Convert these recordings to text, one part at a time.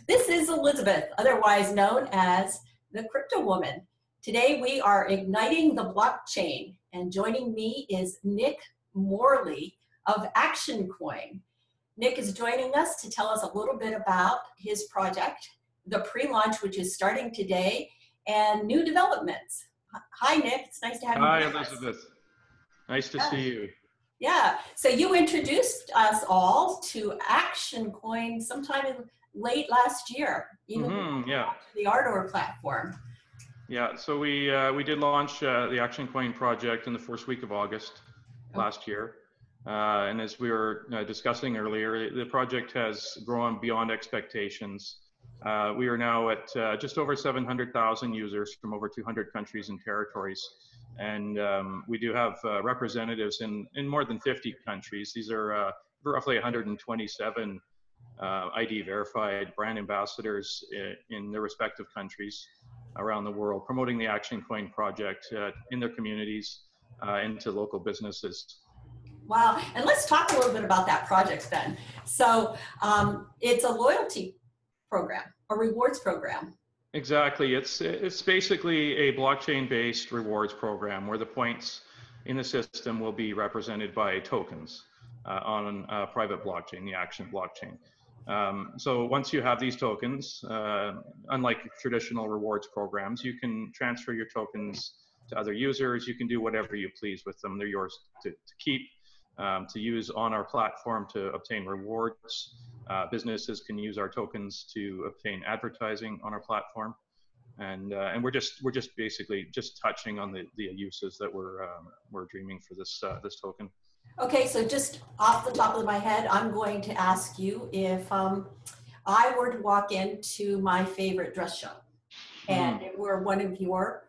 This is Elizabeth, otherwise known as the Crypto Woman. Today we are igniting the blockchain, and joining me is Nxt Morley of Action Coin. Nick is joining us to tell us a little bit about his project, the pre-launch, which is starting today, and new developments. Hi, Nick. It's nice to have you. Hi, Elizabeth. Nice to see you. Yeah. So you introduced us all to Action Coin sometime in late last year, Yeah. the Ardor platform. Yeah. So we did launch the Action Coin project in the first week of August last year. And as we were discussing earlier, the project has grown beyond expectations. We are now at just over 700,000 users from over 200 countries and territories. And we do have representatives in more than 50 countries. These are roughly 127 ID verified brand ambassadors in their respective countries around the world, promoting the Action Coin project in their communities and to local businesses. Wow. And let's talk a little bit about that project then. So it's a loyalty program, a rewards program. Exactly. It's basically a blockchain-based rewards program where the points in the system will be represented by tokens on a private blockchain, the Action blockchain. So once you have these tokens, unlike traditional rewards programs, you can transfer your tokens to other users. You can do whatever you please with them. They're yours to keep, to use on our platform to obtain rewards. Businesses can use our tokens to obtain advertising on our platform, and we're just basically just touching on the uses that we're dreaming for this token. Okay, so just off the top of my head, I'm going to ask you if I were to walk into my favorite dress shop, and it were one of your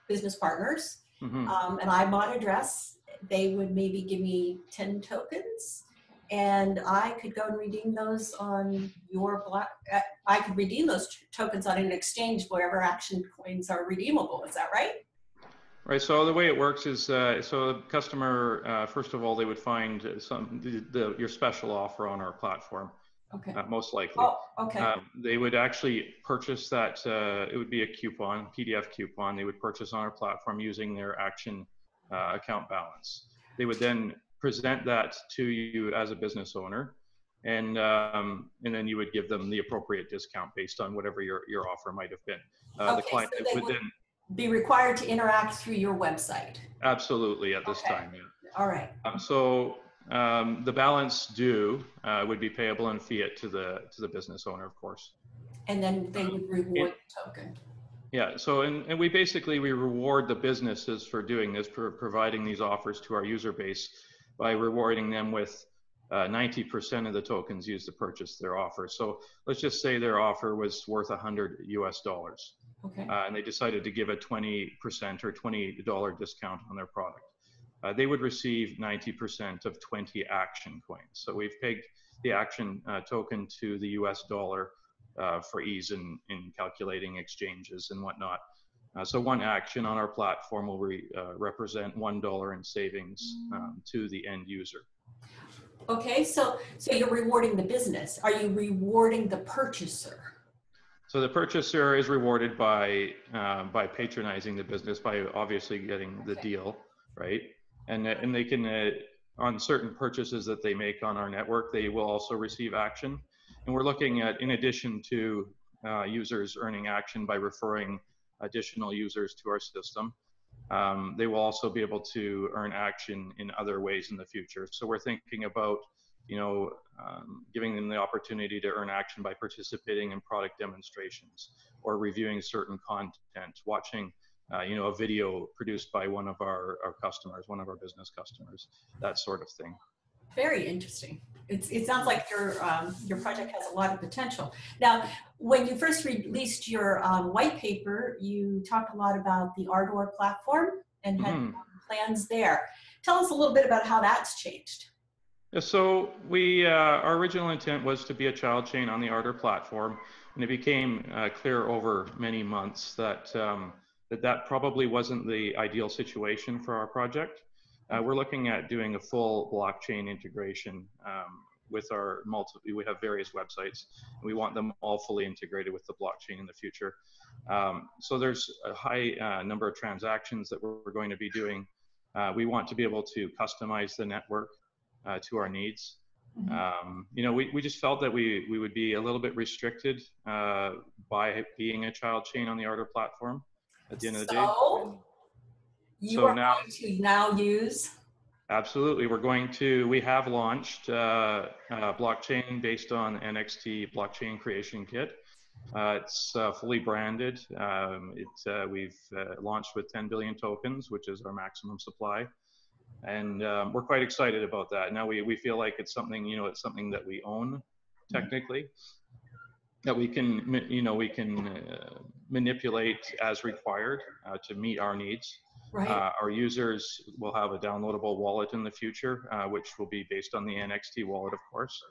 business partners, and I bought a dress, they would maybe give me 10 tokens. And I could go and redeem those on your block. I could redeem those tokens on an exchange wherever Action Coins are redeemable. Is that right? Right. So the way it works is, so the customer, first of all, they would find your special offer on our platform. Okay. Most likely. Oh, okay. They would actually purchase that. It would be a coupon, PDF coupon. They would purchase on our platform using their Action account balance. They would then present that to you as a business owner, and then you would give them the appropriate discount based on whatever your offer might have been. Okay, the client so they would then be required to interact through your website. Absolutely, at this time. Yeah. All right. So the balance due would be payable in fiat to the business owner, of course. And then they would reward the token. Yeah, so and we reward the businesses for doing this, for providing these offers to our user base by rewarding them with 90% of the tokens used to purchase their offer. So let's just say their offer was worth $100 US. Okay. And they decided to give a 20% or $20 discount on their product. They would receive 90% of 20 Action Coins. So we've pegged the Action token to the US dollar for ease in calculating exchanges and whatnot. So one action on our platform will represent $1 in savings to the end user. Okay, so you're rewarding the business. Are you rewarding the purchaser? So the purchaser is rewarded by patronizing the business, by obviously getting the deal, right? And they can, on certain purchases that they make on our network, they will also receive Action. And we're looking at, in addition to users earning Action by referring additional users to our system, they will also be able to earn Action in other ways in the future. So we're thinking about, giving them the opportunity to earn Action by participating in product demonstrations or reviewing certain content, watching, a video produced by one of our customers, one of our business customers, that sort of thing. Very interesting. It sounds like your project has a lot of potential. Now, when you first released your white paper, you talked a lot about the Ardor platform and had plans there. Tell us a little bit about how that's changed. Yeah, so our original intent was to be a child chain on the Ardor platform, and it became clear over many months that that probably wasn't the ideal situation for our project. We're looking at doing a full blockchain integration with our we have various websites, and we want them all fully integrated with the blockchain in the future. So there's a high number of transactions that we're going to be doing. We want to be able to customize the network to our needs. You know, we just felt that we would be a little bit restricted by being a child chain on the Ardor platform at the end of the day. You are going to now use? Absolutely. We have launched a blockchain based on Nxt Blockchain Creation Kit. It's fully branded. We've launched with 10 billion tokens, which is our maximum supply. And we're quite excited about that. Now we feel like it's something, you know, it's something that we own technically, that we can, you know, we can manipulate as required to meet our needs. Right. Our users will have a downloadable wallet in the future, which will be based on the Nxt wallet, of course.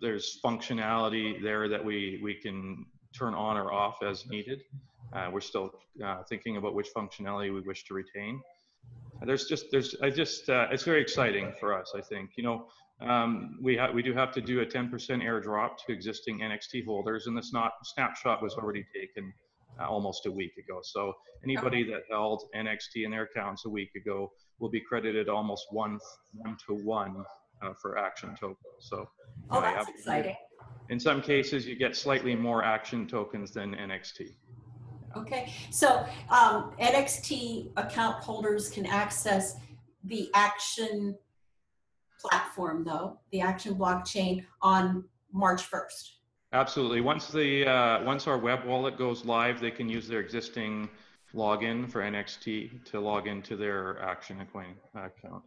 There's functionality there that we can turn on or off as needed. We're still thinking about which functionality we wish to retain. It's very exciting for us, I think. You know, we do have to do a 10% airdrop to existing Nxt holders, and the snapshot was already taken almost a week ago. So anybody that held Nxt in their accounts a week ago will be credited almost one to one for action tokens. So That's exciting. In some cases, you get slightly more action tokens than Nxt. Okay, so Nxt account holders can access the Action platform, though, the Action blockchain, on March 1st. Absolutely. Once our web wallet goes live, they can use their existing login for Nxt to log into their Action Coin account.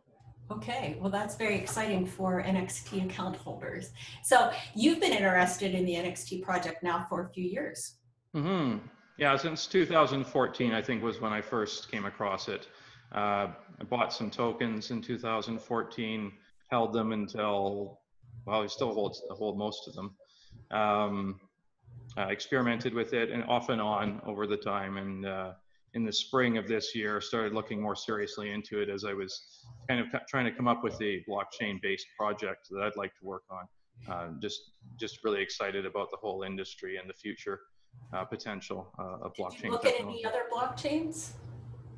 Okay, well, that's very exciting for Nxt account holders. So you've been interested in the Nxt project now for a few years. Yeah, since 2014, I think, was when I first came across it. I bought some tokens in 2014, held them until, well, I still hold most of them. Experimented with it and off and on over the time, and in the spring of this year started looking more seriously into it as I was kind of trying to come up with a blockchain-based project that I'd like to work on. Just really excited about the whole industry and the future potential of blockchain. Did you look at any other blockchains?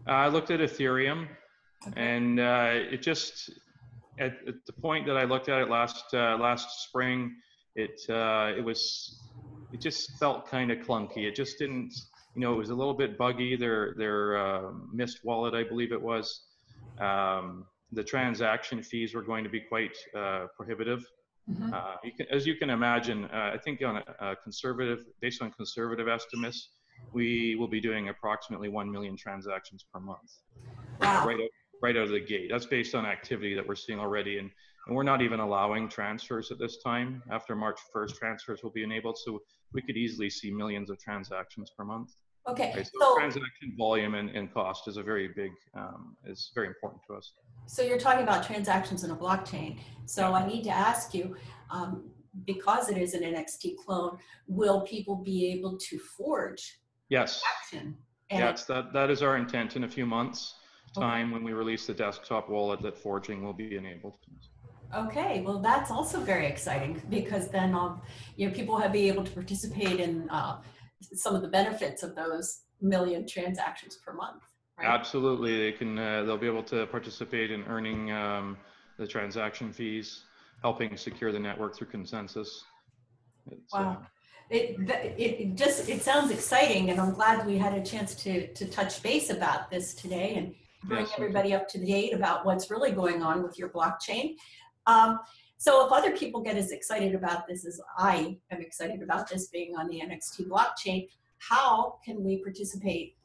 I looked at Ethereum, and it just, at the point that I looked at it last spring, it just felt kind of clunky. It just didn't, you know, it was a little bit buggy. Their Mist wallet, I believe it was. The transaction fees were going to be quite prohibitive. As you can imagine, I think based on conservative estimates, we will be doing approximately 1 million transactions per month. Wow. Right out of the gate. That's based on activity that we're seeing already, and we're not even allowing transfers at this time. After March 1st, transfers will be enabled, so we could easily see millions of transactions per month. Okay. Right? So transaction volume and cost is very important to us. So you're talking about transactions in a blockchain. So I need to ask you, because it is an Nxt clone, will people be able to forge? Yes. Action? Yes, that is our intent. In a few months' time, when we release the desktop wallet, that forging will be enabled. Okay, well, that's also very exciting, because then you know, people will be able to participate in some of the benefits of those million transactions per month. Right? Absolutely, they can. They'll be able to participate in earning the transaction fees, helping secure the network through consensus. Wow, it sounds exciting, and I'm glad we had a chance to touch base about this today and bring everybody up to date about what's really going on with your blockchain. So if other people get as excited about this as I am excited about this being on the Nxt blockchain, how can we participate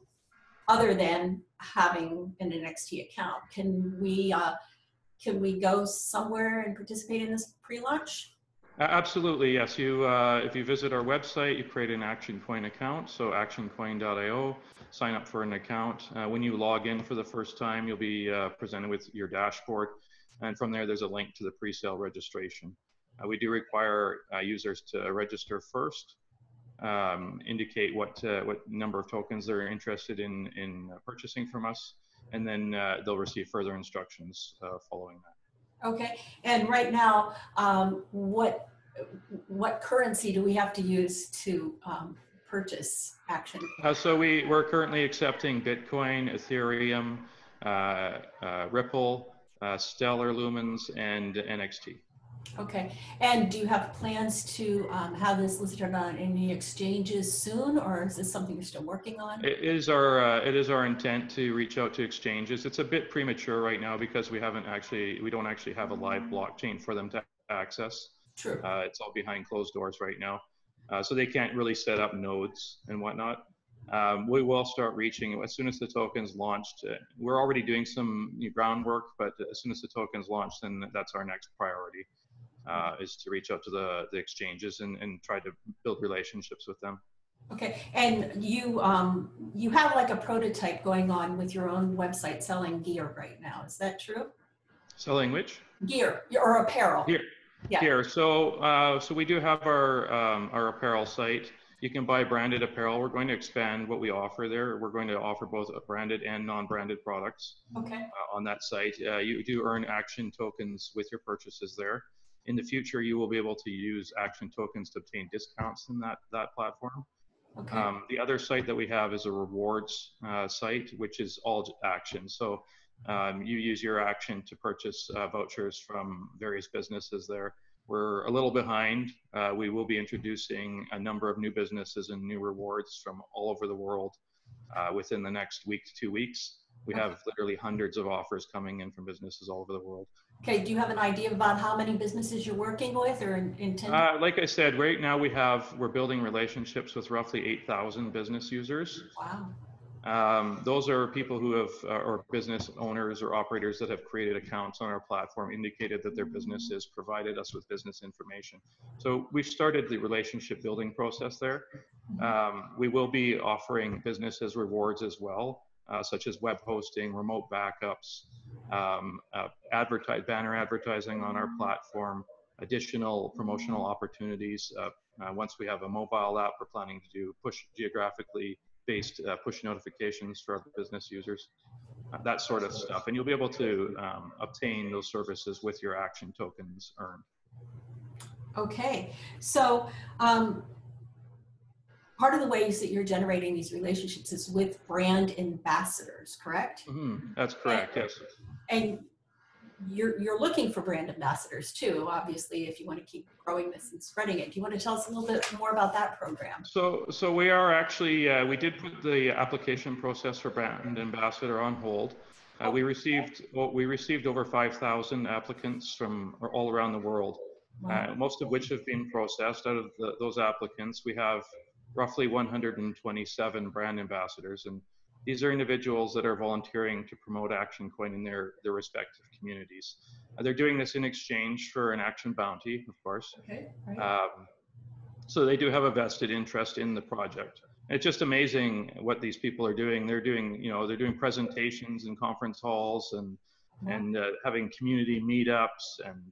other than having an Nxt account? Can we go somewhere and participate in this pre-launch? Absolutely, yes. If you visit our website, you create an Action Coin account, so actioncoin.io, sign up for an account. When you log in for the first time, you'll be presented with your dashboard, and from there, there's a link to the pre-sale registration. We do require users to register first, indicate what number of tokens they're interested in purchasing from us, and then they'll receive further instructions following that. Okay, and right now, what currency do we have to use to purchase Action? So we're currently accepting Bitcoin, Ethereum, Ripple, Stellar Lumens, and NXT. Okay, and do you have plans to have this listed on any exchanges soon, or is this something you're still working on? It is our intent to reach out to exchanges. It's a bit premature right now because we don't actually have a live blockchain for them to access. True. It's all behind closed doors right now, so they can't really set up nodes and whatnot. We will start reaching as soon as the token's launched. We're already doing some groundwork, but as soon as the token's launched, then that's our next priority, is to reach out to the exchanges and try to build relationships with them. Okay, and you have like a prototype going on with your own website selling gear right now. Is that true? Selling which? Gear or apparel. Here. Yeah. Here, so we do have our apparel site. You can buy branded apparel. We're going to expand what we offer there. We're going to offer both branded and non-branded products. Okay. On that site. You do earn Action tokens with your purchases there. In the future, you will be able to use Action tokens to obtain discounts in that platform. Okay. The other site that we have is a rewards site, which is all Action. So you use your Action to purchase vouchers from various businesses there. We're a little behind. We will be introducing a number of new businesses and new rewards from all over the world within the next week to 2 weeks. We have literally hundreds of offers coming in from businesses all over the world. Okay, do you have an idea about how many businesses you're working with or intend? Like I said, right now we're building relationships with roughly 8,000 business users. Wow. Those are people who have, or business owners or operators that have created accounts on our platform, indicated that their businesses provided us with business information. So we've started the relationship building process there. We will be offering businesses rewards as well, such as web hosting, remote backups, banner advertising on our platform, additional promotional opportunities. Once we have a mobile app, we're planning to do geographically based push notifications for our business users, that sort of stuff. And you'll be able to obtain those services with your Action tokens earned. Okay, so part of the ways that you're generating these relationships is with brand ambassadors, correct? Mm-hmm. That's correct, yes. And you're looking for brand ambassadors too, obviously, if you want to keep growing this and spreading it. Do you want to tell us a little bit more about that program? So we are actually, we did put the application process for brand ambassador on hold. We received over 5,000 applicants from all around the world, most of which have been processed. Out of those applicants, we have roughly 127 brand ambassadors, and these are individuals that are volunteering to promote Action Coin in their respective communities. They're doing this in exchange for an Action bounty, of course. Okay, right. So they do have a vested interest in the project. It's just amazing what these people are doing. They're doing presentations in conference halls and having community meetups, and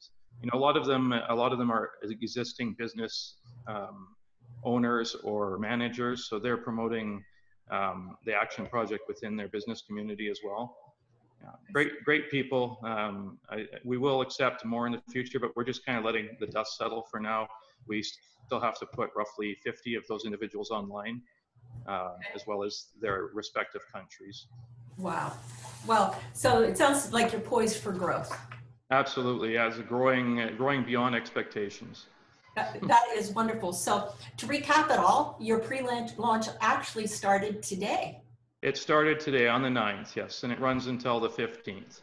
a lot of them are existing business owners or managers, so they're promoting the Action project within their business community as well. Great people. We will accept more in the future, but we're just kind of letting the dust settle for now. We still have to put roughly 50 of those individuals online, as well as their respective countries. Wow. Well, so it sounds like you're poised for growth. Absolutely, yeah, it's growing beyond expectations. That is wonderful. So to recap it all, your pre-launch actually started today. It started today on the 9th, yes, and it runs until the 15th.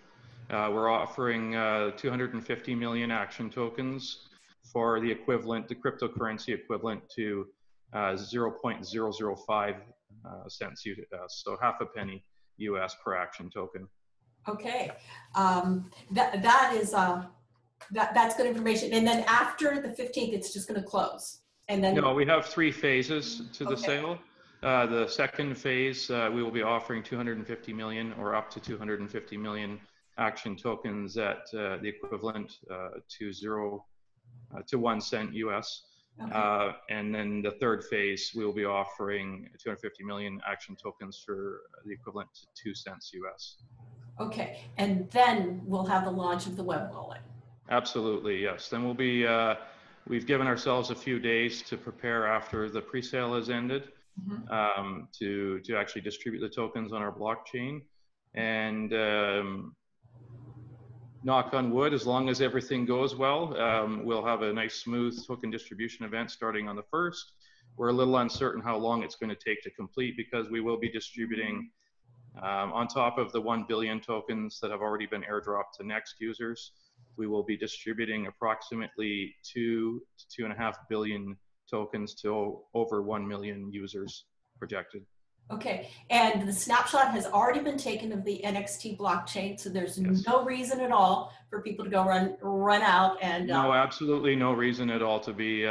We're offering 250 million Action tokens for the cryptocurrency equivalent to 0.005 cents US, so half a penny US per Action token. Okay, that's good information. And then after the 15th, it's just going to close. And then no, we have 3 phases to the sale. The second phase, we will be offering 250 million or up to 250 million Action tokens at the equivalent to 1 cent US. Okay. And then the third phase, we will be offering 250 million Action tokens for the equivalent to 2 cents US. Okay, and then we'll have the launch of the web wallet. Absolutely, yes. Then we'll be, we've given ourselves a few days to prepare after the pre-sale has ended, to actually distribute the tokens on our blockchain. And knock on wood, as long as everything goes well, we'll have a nice smooth token distribution event starting on the 1st. We're a little uncertain how long it's going to take to complete, because we will be distributing on top of the 1 billion tokens that have already been airdropped to Nxt users. We will be distributing approximately 2 to 2.5 billion tokens to over 1 million users projected. Okay, and the snapshot has already been taken of the Nxt blockchain, so there's no reason at all for people to go run out and. No, absolutely no reason at all to be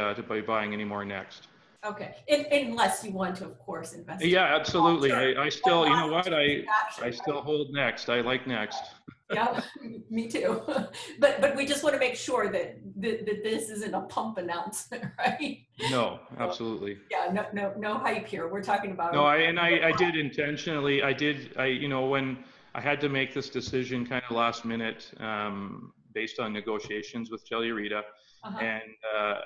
buying any more Nxt. Okay, unless you want to, of course, invest. Yeah, absolutely. I still, you know what? I still hold Nxt. I like Nxt. Yeah, me too. But we just want to make sure that this isn't a pump announcement, right? No, absolutely. Yeah, no hype here. We're talking about. No, I did intentionally. You know, when I had to make this decision kind of last minute, based on negotiations with Jelly Rita, and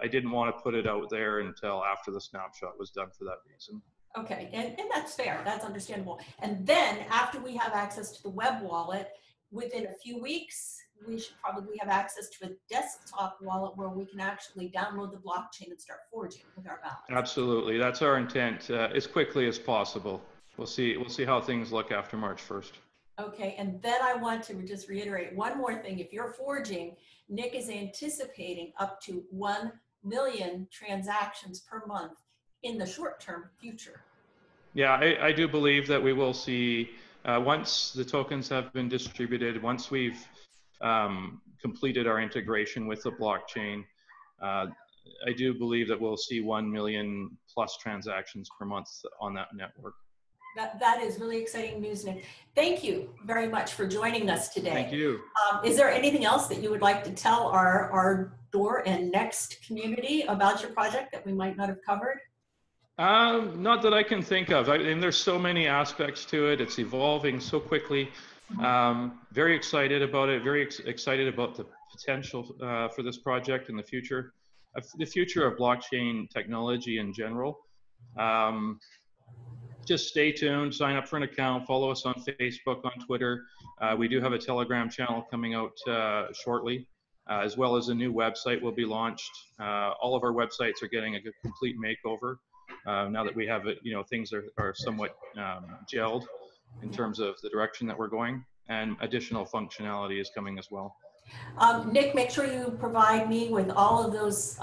I didn't want to put it out there until after the snapshot was done for that reason. Okay, and that's fair. That's understandable. And then after we have access to the web wallet, within a few weeks, we should probably have access to a desktop wallet where we can actually download the blockchain and start forging with our balance. Absolutely, that's our intent, as quickly as possible. We'll see how things look after March 1st. Okay, and then I want to just reiterate one more thing. If you're forging, Nick is anticipating up to 1 million transactions per month in the short-term future. Yeah, I do believe that we will see, once the tokens have been distributed, once we've completed our integration with the blockchain, I do believe that we'll see 1 million plus transactions per month on that network. That is really exciting news, Nick. Thank you very much for joining us today. Thank you. Is there anything else that you would like to tell our Ardor and Nxt community about your project that we might not have covered? Not that I can think of. And there's so many aspects to it. It's evolving so quickly. Very excited about it. Very excited about the potential for this project in the future of blockchain technology in general. Just stay tuned, sign up for an account, follow us on Facebook, on Twitter. We do have a Telegram channel coming out shortly, as well as a new website will be launched. All of our websites are getting a complete makeover now that we have it. You know, things are somewhat gelled in terms of the direction that we're going, and additional functionality is coming as well. Nick, make sure you provide me with all of those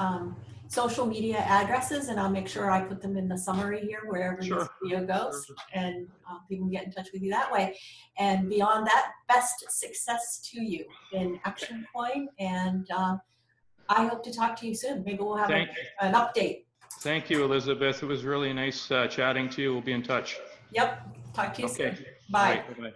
social media addresses, and I'll make sure I put them in the summary here wherever this video goes, and people can get in touch with you that way. And beyond that, best success to you in Action Coin, and I hope to talk to you soon. Maybe we'll have an update. Thank you, Elizabeth. It was really nice chatting to you. We'll be in touch. Yep. Talk to you soon. Bye. Right, bye-bye.